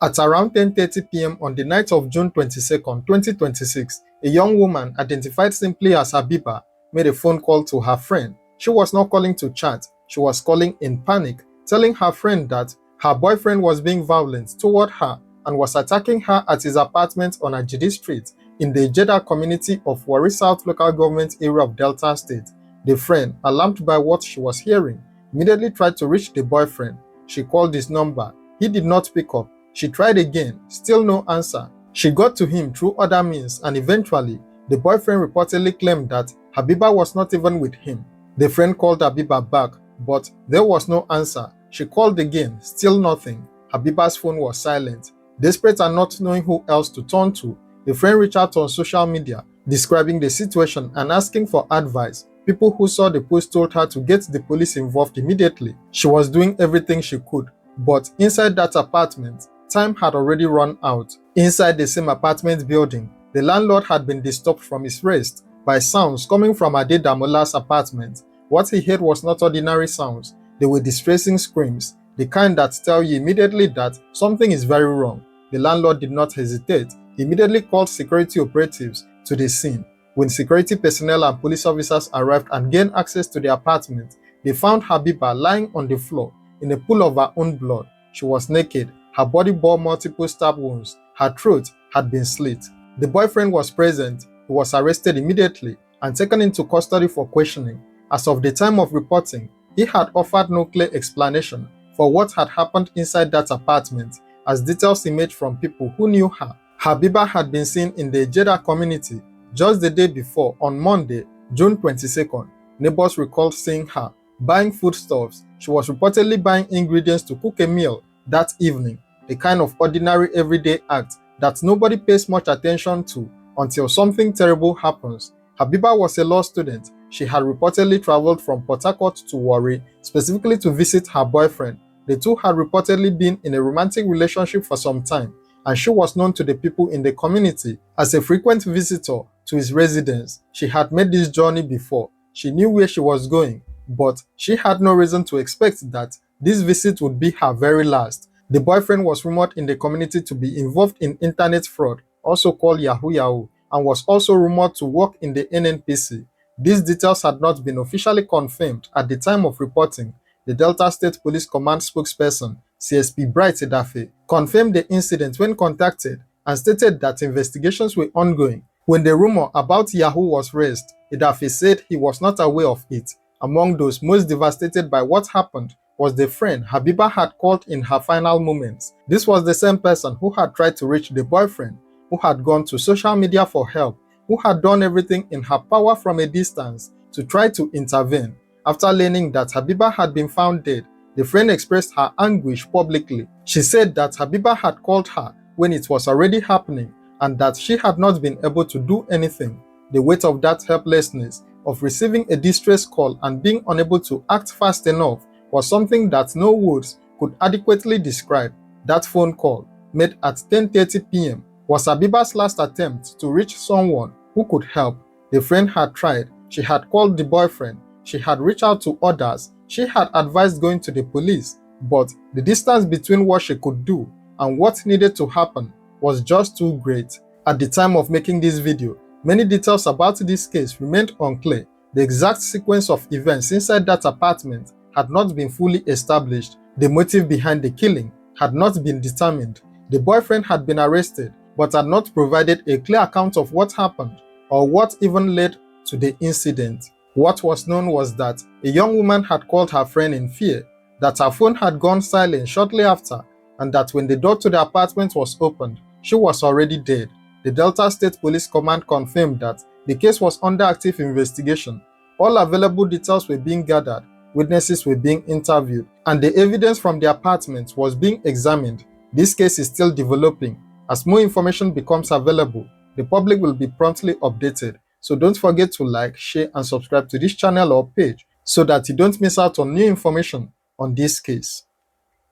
At around 10:30 p.m. on the night of June 22nd, 2026, a young woman identified simply as Habiba made a phone call to her friend. She was not calling to chat, she was calling in panic, telling her friend that her boyfriend was being violent toward her and was attacking her at his apartment on Ajidi Street in the Edjeba community of Warri South local government area of Delta State. The friend, alarmed by what she was hearing, immediately tried to reach the boyfriend. She called his number. He did not pick up. She tried again, still no answer. She got to him through other means, and eventually, the boyfriend reportedly claimed that Habiba was not even with him. The friend called Habiba back, but there was no answer. She called again, still nothing. Habiba's phone was silent. Desperate and not knowing who else to turn to, the friend reached out on social media, describing the situation and asking for advice. People who saw the post told her to get the police involved immediately. She was doing everything she could, but inside that apartment, time had already run out. Inside the same apartment building, the landlord had been disturbed from his rest by sounds coming from Ade Damola's apartment. What he heard was not ordinary sounds. They were distressing screams, the kind that tell you immediately that something is very wrong. The landlord did not hesitate. He immediately called security operatives to the scene. When security personnel and police officers arrived and gained access to the apartment, they found Habiba lying on the floor in a pool of her own blood. She was naked. Her body bore multiple stab wounds. Her throat had been slit. The boyfriend was present. He was arrested immediately and taken into custody for questioning. As of the time of reporting, he had offered no clear explanation for what had happened inside that apartment, as details emerged from people who knew her. Habiba had been seen in the Edjeba community just the day before, on Monday, June 22nd. Neighbors recalled seeing her buying foodstuffs. She was reportedly buying ingredients to cook a meal that evening, the kind of ordinary everyday act that nobody pays much attention to until something terrible happens. Habiba was a law student. She had reportedly traveled from Port Harcourt to Warri, specifically to visit her boyfriend. The two had reportedly been in a romantic relationship for some time, and she was known to the people in the community as a frequent visitor to his residence. She had made this journey before. She knew where she was going, but she had no reason to expect that this visit would be her very last. The boyfriend was rumored in the community to be involved in internet fraud, also called Yahoo Yahoo, and was also rumored to work in the NNPC. These details had not been officially confirmed at the time of reporting. The Delta State Police Command spokesperson, CSP Bright Edafe, confirmed the incident when contacted and stated that investigations were ongoing. When the rumor about Yahoo was raised, Edafe said he was not aware of it. Among those most devastated by what happened was the friend Habiba had called in her final moments. This was the same person who had tried to reach the boyfriend, who had gone to social media for help, who had done everything in her power from a distance to try to intervene. After learning that Habiba had been found dead, the friend expressed her anguish publicly. She said that Habiba had called her when it was already happening and that she had not been able to do anything. The weight of that helplessness, of receiving a distress call and being unable to act fast enough, was something that no words could adequately describe. That phone call, made at 10:30 p.m., was Habiba's last attempt to reach someone who could help. The friend had tried. She had called the boyfriend. She had reached out to others. She had advised going to the police, but the distance between what she could do and what needed to happen was just too great. At the time of making this video, many details about this case remained unclear. The exact sequence of events inside that apartment had not been fully established. The motive behind the killing had not been determined. The boyfriend had been arrested, but had not provided a clear account of what happened or what even led to the incident. What was known was that a young woman had called her friend in fear, that her phone had gone silent shortly after, and that when the door to the apartment was opened, she was already dead. The Delta State Police Command confirmed that the case was under active investigation. All available details were being gathered, witnesses were being interviewed, and the evidence from the apartment was being examined. This case is still developing. As more information becomes available, the public will be promptly updated. So don't forget to like, share, and subscribe to this channel or page so that you don't miss out on new information on this case.